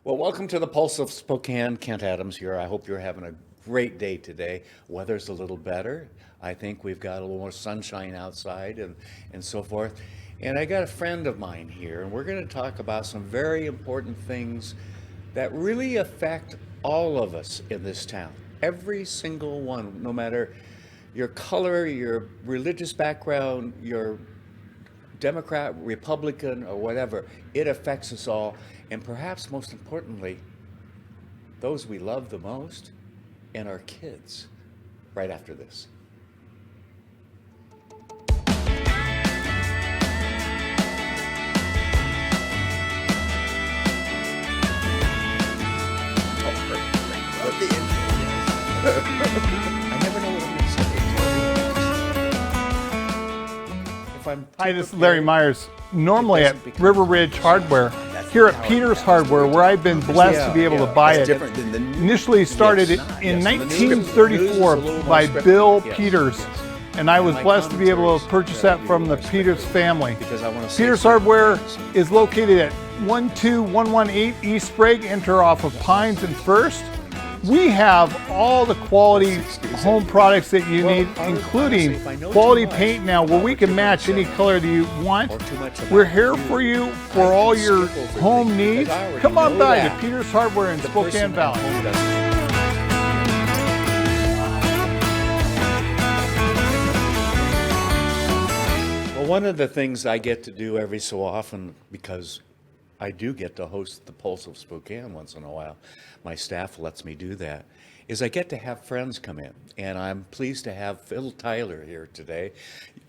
Well, welcome to the Pulse of Spokane. Kent Adams here. I hope you're having a great day today. Weather's a little better. I think we've got a little more sunshine outside and so forth. And I got a friend of mine here, and we're going to talk about some very important things that really affect all of us in this town. Every single one, no matter your color, your religious background, your Democrat, Republican, or whatever, it affects us all. And perhaps most importantly, those we love the most and our kids, right after this. I never know what I'm going to say. If I'm Hi, this is Larry Myers. Normally at River Ridge Hardware, here at Peter's Hardware, where I've been blessed to be able to buy it. Initially started in 1934 by Bill Peters, and I was blessed to be able to purchase that from the Peters family. Peter's Hardware is located at 12118 East Sprague, enter off of Pines and First. We have all the quality home products that you need, including quality paint now, where we can match any color that you want. We're here for you for all your home needs. Come on by to Peter's Hardware in Spokane Valley. Well, one of the things I get to do every so often, because I do get to host the Pulse of Spokane once in a while, my staff lets me do that, is I get to have friends come in. And I'm pleased to have Phil Tyler here today.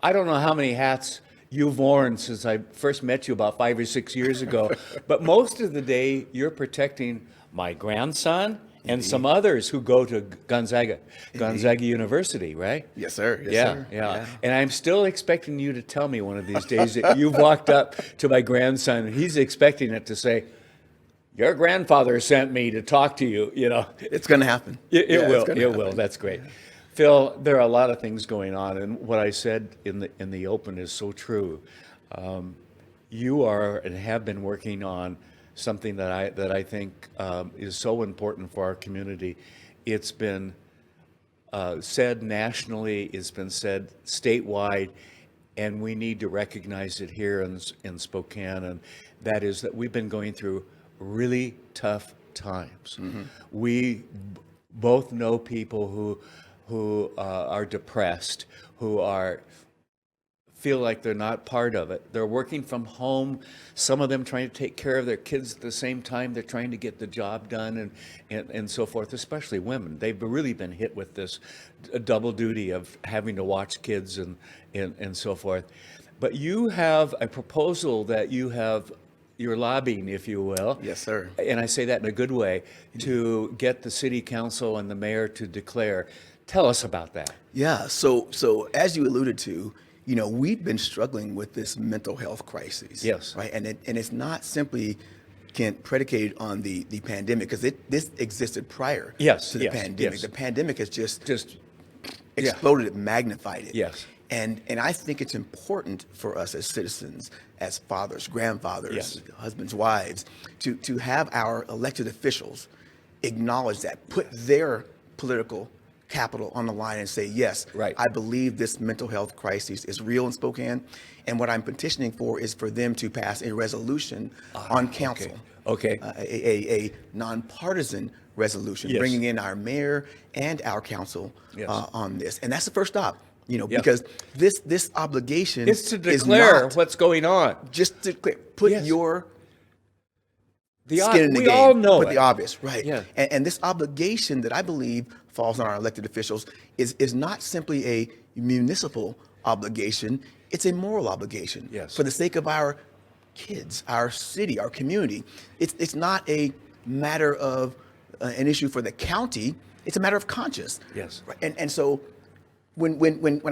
I don't know how many hats you've worn since I first met you about 5 or 6 years ago, but most of the day you're protecting my grandson and some others who go to Gonzaga University, right? Yes, sir. Yes, Yeah, sir. yeah. And I'm still expecting you to tell me one of these days that you've walked up to my grandson and he's expecting it to say, your grandfather sent me to talk to you, you know. It's going to happen. It will. That's great. Phil, there are a lot of things going on, and what I said in the open is so true. You are and have been working on something that I think is so important for our community. It's been said nationally, it's been said statewide, and we need to recognize it here in Spokane, and that is that we've been going through really tough times. Mm-hmm. We both know people who are depressed, who feel like they're not part of it. They're working from home, some of them trying to take care of their kids at the same time they're trying to get the job done and so forth, especially women. They've really been hit with this double duty of having to watch kids and so forth. But you have a proposal that you're lobbying, if you will. Yes, sir. And I say that in a good way, to get the city council and the mayor to declare. Tell us about that. Yeah. So as you alluded to, we've been struggling with this mental health crisis. Yes. Right. And it's not simply predicated on the pandemic, because this existed prior to the pandemic. Yes. The pandemic has just exploded it, magnified it. Yes. And I think it's important for us as citizens, as fathers, grandfathers, husbands, wives, to have our elected officials acknowledge that, put their political capital on the line and say, yes, right, I believe this mental health crisis is real in Spokane. And what I'm petitioning for is for them to pass a resolution on council. Okay. A nonpartisan resolution, bringing in our mayor and our council on this. And that's the first stop. Because this obligation is to declare what's going on. Just to put your skin in the we game. all know put it. the obvious, right? Yeah. And this obligation that I believe falls on our elected officials is not simply a municipal obligation; it's a moral obligation. Yes. For the sake of our kids, our city, our community. It's not a matter of an issue for the county; it's a matter of conscience. Yes. And so. When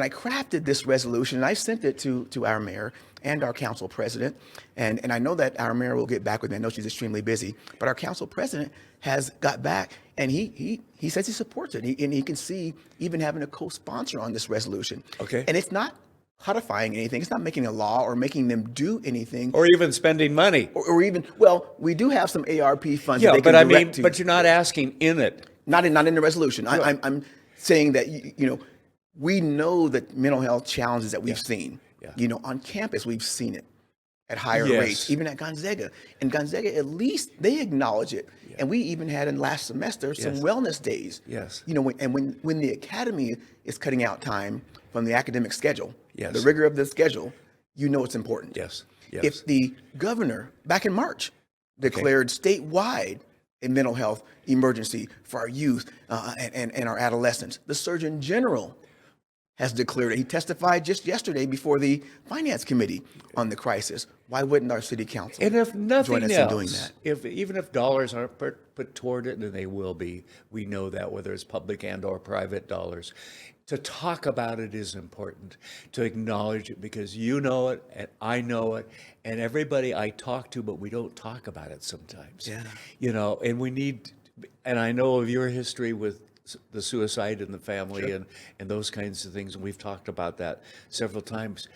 I crafted this resolution, and I sent it to our mayor and our council president, and I know that our mayor will get back with me. I know she's extremely busy, but our council president has got back, and he says he supports it, and he can see even having a co-sponsor on this resolution. Okay. And it's not codifying anything. It's not making a law or making them do anything. Or even spending money. Or even, well, we do have some ARP funds that Yeah, they but can I mean, direct to. but you're not asking in it. Not in the resolution. I'm saying that, we know that mental health challenges that we've seen. Yeah. On campus, we've seen it at higher Yes. rates, even at Gonzaga. And Gonzaga, at least they acknowledge it. Yeah. And we even had in last semester some Yes. wellness days. Yes. When the academy is cutting out time from the academic schedule, Yes. the rigor of the schedule, it's important. Yes. Yes. If the governor back in March declared statewide a mental health emergency for our youth and our adolescents, the Surgeon General has declared it. He testified just yesterday before the Finance Committee on the crisis. Why wouldn't our city council And if nothing join us else, in doing that? even if dollars aren't put toward it, and they will be, we know that, whether it's public and or private dollars, to talk about it is important, to acknowledge it, because you know it and I know it and everybody I talk to, but we don't talk about it sometimes. Yeah. And we need, and I know of your history with the suicide in the family and those kinds of things, and we've talked about that several times.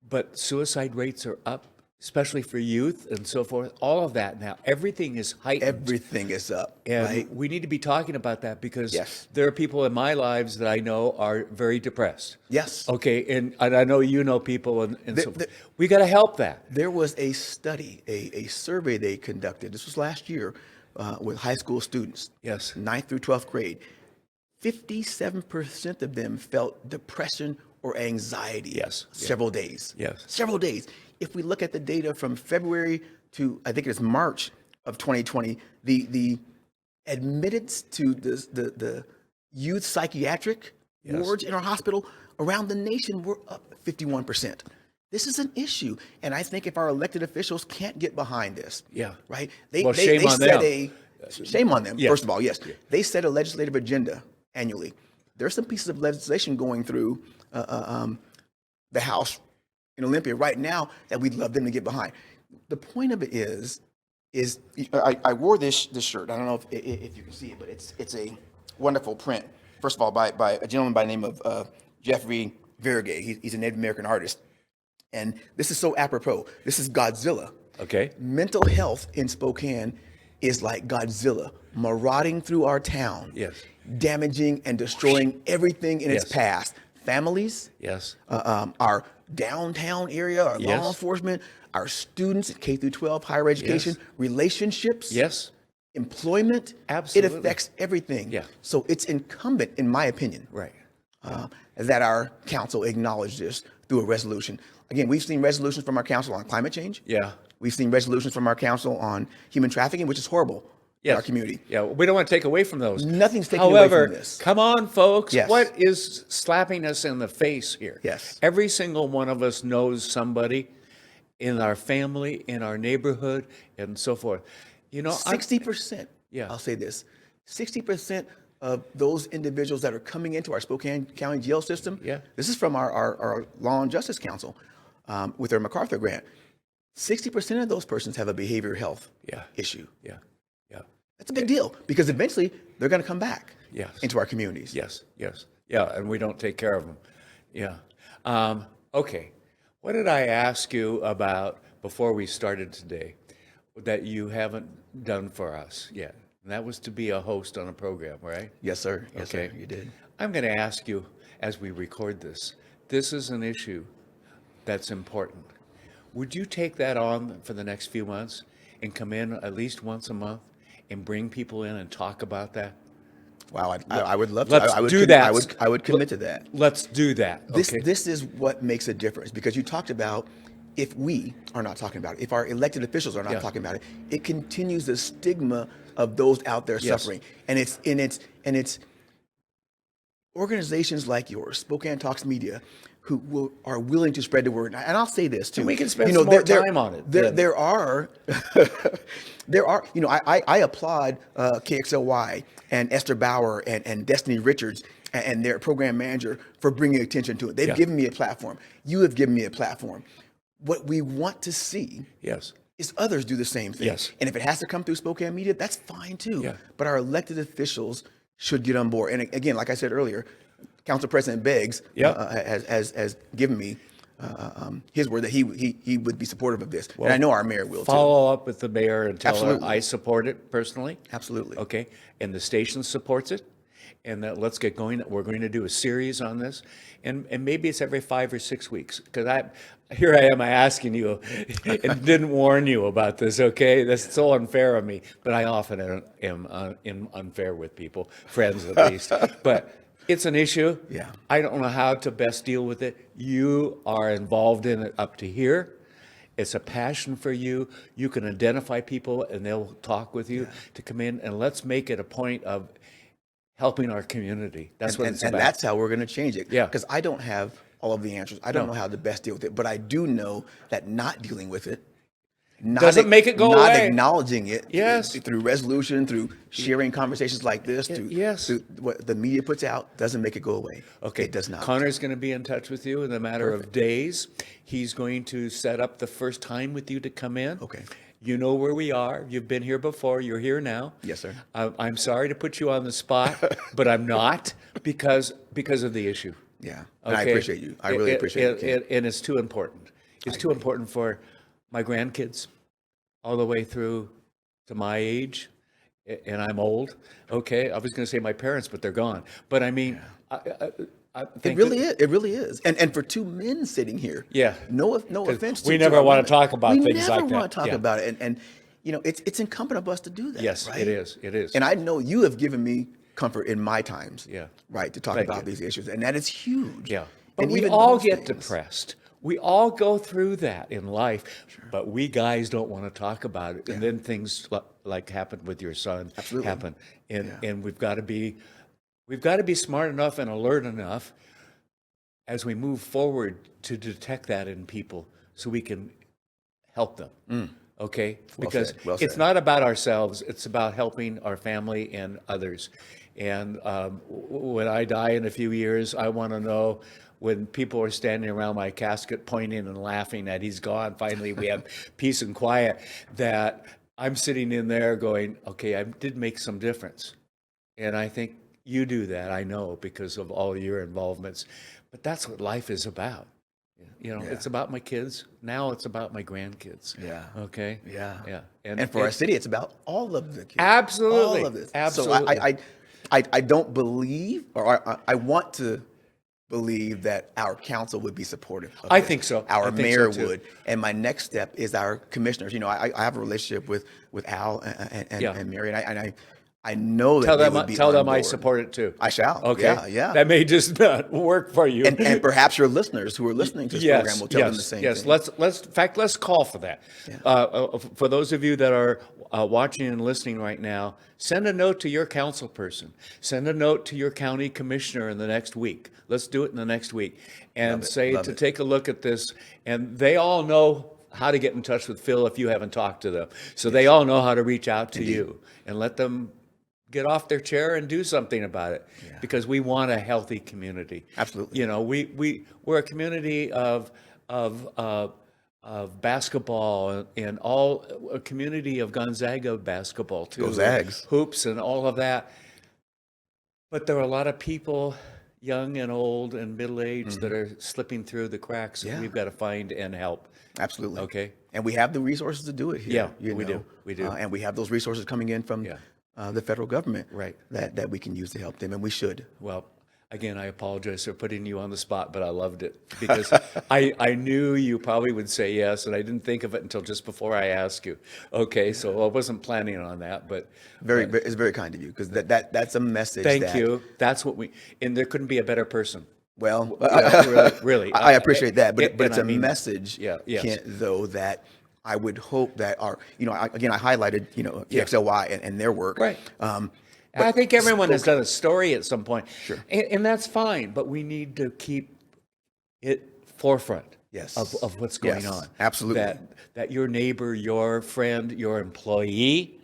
But suicide rates are up, especially for youth and so forth. All of that now, everything is heightened. Everything is up, And right? we need to be talking about that, because Yes. there are people in my lives that I know are very depressed. Yes. Okay, and I know people, and so forth. We got to help that. There was a study, a survey they conducted. This was last year with high school students. Yes. 9th through 12th grade. 57% of them felt depression or anxiety. Yes. Several days. Yes. Several days. If we look at the data from February to, I think it's March of 2020, the admittance to the youth psychiatric wards in our hospital around the nation were up 51%. This is an issue, and I think if our elected officials can't get behind this, right? Shame on them. Shame on them. Yeah. First of all, yes, they set a legislative agenda annually. There are some pieces of legislation going through the House in Olympia right now that we'd love them to get behind. The point of it is I wore this shirt. I don't know if you can see it, but it's a wonderful print. First of all, by a gentleman by the name of Jeffrey Vergay. He's a Native American artist. And this is so apropos. This is Godzilla. Okay. Mental health in Spokane is like Godzilla marauding through our town, damaging and destroying everything in its past. Families, our downtown area, our law enforcement, our students at K through 12, higher education, relationships, employment. Absolutely. It affects everything. So it's incumbent, in my opinion, that our council acknowledge this through a resolution. Again, we've seen resolutions from our council on climate change. We've seen resolutions from our council on human trafficking, which is horrible in our community. We don't want to take away from those. Nothing's taken away from this. Come on, folks. Yes. What is slapping us in the face here? Every single one of us knows somebody in our family, in our neighborhood, and so forth. 60%. I'll say this: 60% of those individuals that are coming into our Spokane County jail system. This is from our Law and Justice Council with their MacArthur grant. 60% of those persons have a behavioral health issue. That's a big deal, because eventually they're going to come back into our communities. And we don't take care of them. Okay. What did I ask you about before we started today that you haven't done for us yet? And that was to be a host on a program, right? Yes, sir. Yes, sir. You did. I'm going to ask you, as we record this, this is an issue that's important. Would you take that on for the next few months and come in at least once a month and bring people in and talk about that? Wow, I would love to. Let's do that. I would commit to that. Let's do that. This is what makes a difference, because you talked about, if we are not talking about it, if our elected officials are not talking about it, it continues the stigma of those out there suffering. And it's organizations like yours, Spokane Talks Media, who are willing to spread the word. And I'll say this too. And we can spend some more time on it. There are, I applaud KXLY and Esther Bauer and Destiny Richards and their program manager for bringing attention to it. They've given me a platform. You have given me a platform. What we want to see is others do the same thing. And if it has to come through Spokane Media, that's fine too. But our elected officials should get on board. And again, like I said earlier, Council President Beggs has given me his word that he would be supportive of this, and I know our mayor will too. Follow up with the mayor and tell her Absolutely. I support it personally. Absolutely. Okay, and the station supports it, and that let's get going. We're going to do a series on this, and maybe it's every 5 or 6 weeks, because here I am asking you and didn't warn you about this. Okay, that's so unfair of me, but I often am unfair with people, friends at least. But it's an issue. Yeah. I don't know how to best deal with it. You are involved in it up to here. It's a passion for you. You can identify people and they'll talk with you to come in, and let's make it a point of helping our community. That's what it's about. And that's how we're going to change it. Yeah. Because I don't have all of the answers. I don't know how to best deal with it, but I do know that not dealing with it doesn't make it go not away. acknowledging it Yes. through resolution, through sharing conversations like this, through what the media puts out, doesn't make it go away. Okay. It does not. Connor's going to be in touch with you in a matter of days. He's going to set up the first time with you to come in. Okay. You know where we are. You've been here before. You're here now. Yes, sir. I'm sorry to put you on the spot, but I'm not because of the issue. Yeah. And I appreciate you. I really appreciate it. And it's too important. It's too important for my grandkids all the way through to my age, and I'm old. Okay, I was going to say my parents, but they're gone. But I mean, I think It really is. It really is. And for two men sitting here, no offense to we to never our want women, to talk about things like that. We never want to talk about it. And you know, it's incumbent of us to do that. Yes, right? it is. It is. And I know you have given me comfort in my times. Yeah. Right, to talk Thank about you. these issues, and that is huge. Yeah. But And we even all those get things. depressed. We all go through that in life, but we guys don't want to talk about it. And then things like happened with your son happen. And we've got to be smart enough and alert enough as we move forward to detect that in people so we can help them. Okay? Because Well it's said. not about ourselves, it's about helping our family and others. And when I die in a few years, I want to know when people are standing around my casket pointing and laughing that he's gone, finally we have peace and quiet, that I'm sitting in there going, okay, I did make some difference. And I think you do that, I know, because of all your involvements. But that's what life is about. You know, it's about my kids. Now it's about my grandkids. Yeah. Okay? Yeah. Yeah. And for our city, it's about all of the kids. Absolutely. All of this. Absolutely. So I don't believe, or I want to believe that our council would be supportive of I this. think so. Our I think mayor so, too. would. And my next step is our commissioners. You know, I have a relationship with Al and Mary, and I know that they would be tell on them I board. support it too. I shall. Okay. Yeah. That may just not work for you. And perhaps your listeners who are listening to this program will tell them the same thing. Let's call for that. For those of you that are watching and listening right now, send a note to your council person. Send a note to your county commissioner in the next week. Let's do it in the next week, and take a look at this. And they all know how to get in touch with Phil if you haven't talked to them. So they all know how to reach out to you and let them get off their chair and do something about it, because we want a healthy community. Absolutely. You know, we're a community of basketball and a community of Gonzaga basketball too. Go Zags. Hoops and all of that. But there are a lot of people, young and old and middle-aged, that are slipping through the cracks, and we've got to find and help. Absolutely. Okay. And we have the resources to do it here. Yeah, we do. We do. And we have those resources coming in from the federal government, Right. that we can use to help them, and we should. Well, again, I apologize for putting you on the spot, but I loved it because I knew you probably would say yes, and I didn't think of it until just before I asked you. Okay, so I wasn't planning on that, but It's very kind of you, because that's a message. thank you. That's what and there couldn't be a better person. Well, Really. I appreciate that, but and it's I a mean that. message, Yeah, yes. Kent, though, that I would hope that I highlighted, EXLY and their work. Right. But I think everyone has done a story at some point. Sure. And that's fine, but we need to keep it forefront of what's going Yes, on. absolutely. That your neighbor, your friend, your employee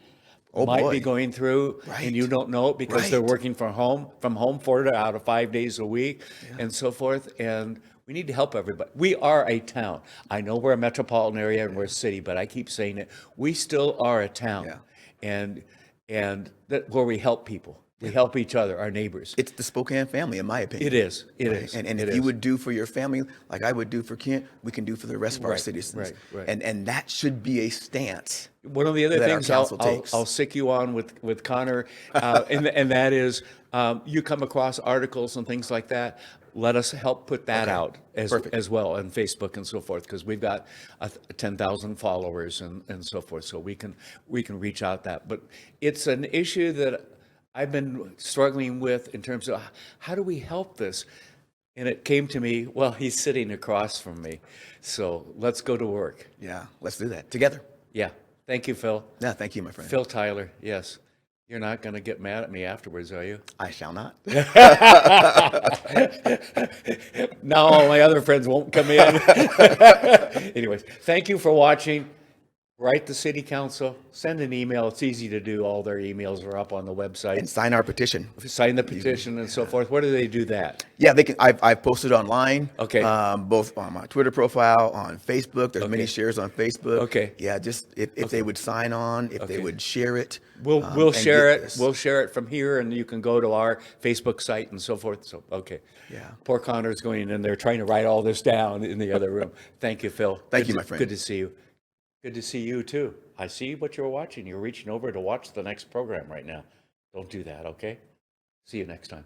might be going through, and you don't know it because they're working from home 4 out of 5 days a week, and so forth. And we need to help everybody. We are a town. I know we're a metropolitan area and we're a city, but I keep saying it. We still are a town, and that where we help people. We help each other, our neighbors. It's the Spokane family, in my opinion. It is. It Right? is. And It if you is. would do for your family, like I would do for Kent, we can do for the rest of our Right, citizens. right. And that should be a stance. One of the other that our things council takes. I'll sick you on with Connor, and that is you come across articles and things like that. Let us help put that out as well on Facebook and so forth, because we've got 10,000 followers and so forth, so we can reach out that. But it's an issue that I've been struggling with in terms of how do we help this. And it came to me, well, he's sitting across from me, so let's go to work. Yeah, let's do that together. Yeah. Thank you, Phil. Yeah, thank you, my friend. Phil Tyler, yes. You're not going to get mad at me afterwards, are you? I shall not. Now all my other friends won't come in. Anyways, thank you for watching. Write the city council, send an email. It's easy to do. All their emails are up on the website. And sign our petition. Sign the petition and so forth. Where do they do that? Yeah, they can. I've posted online. Okay. Both on my Twitter profile, on Facebook. There's many shares on Facebook. Okay. Yeah, just if they would sign on, if they would share it. We'll and share get it. this. We'll share it from here, and you can go to our Facebook site and so forth. So, okay. Yeah. Poor Connor's going in there trying to write all this down in the other room. Thank you, Phil. Thank you, my friend. Good to see you. Good to see you too. I see what you're watching. You're reaching over to watch the next program right now. Don't do that, okay? See you next time.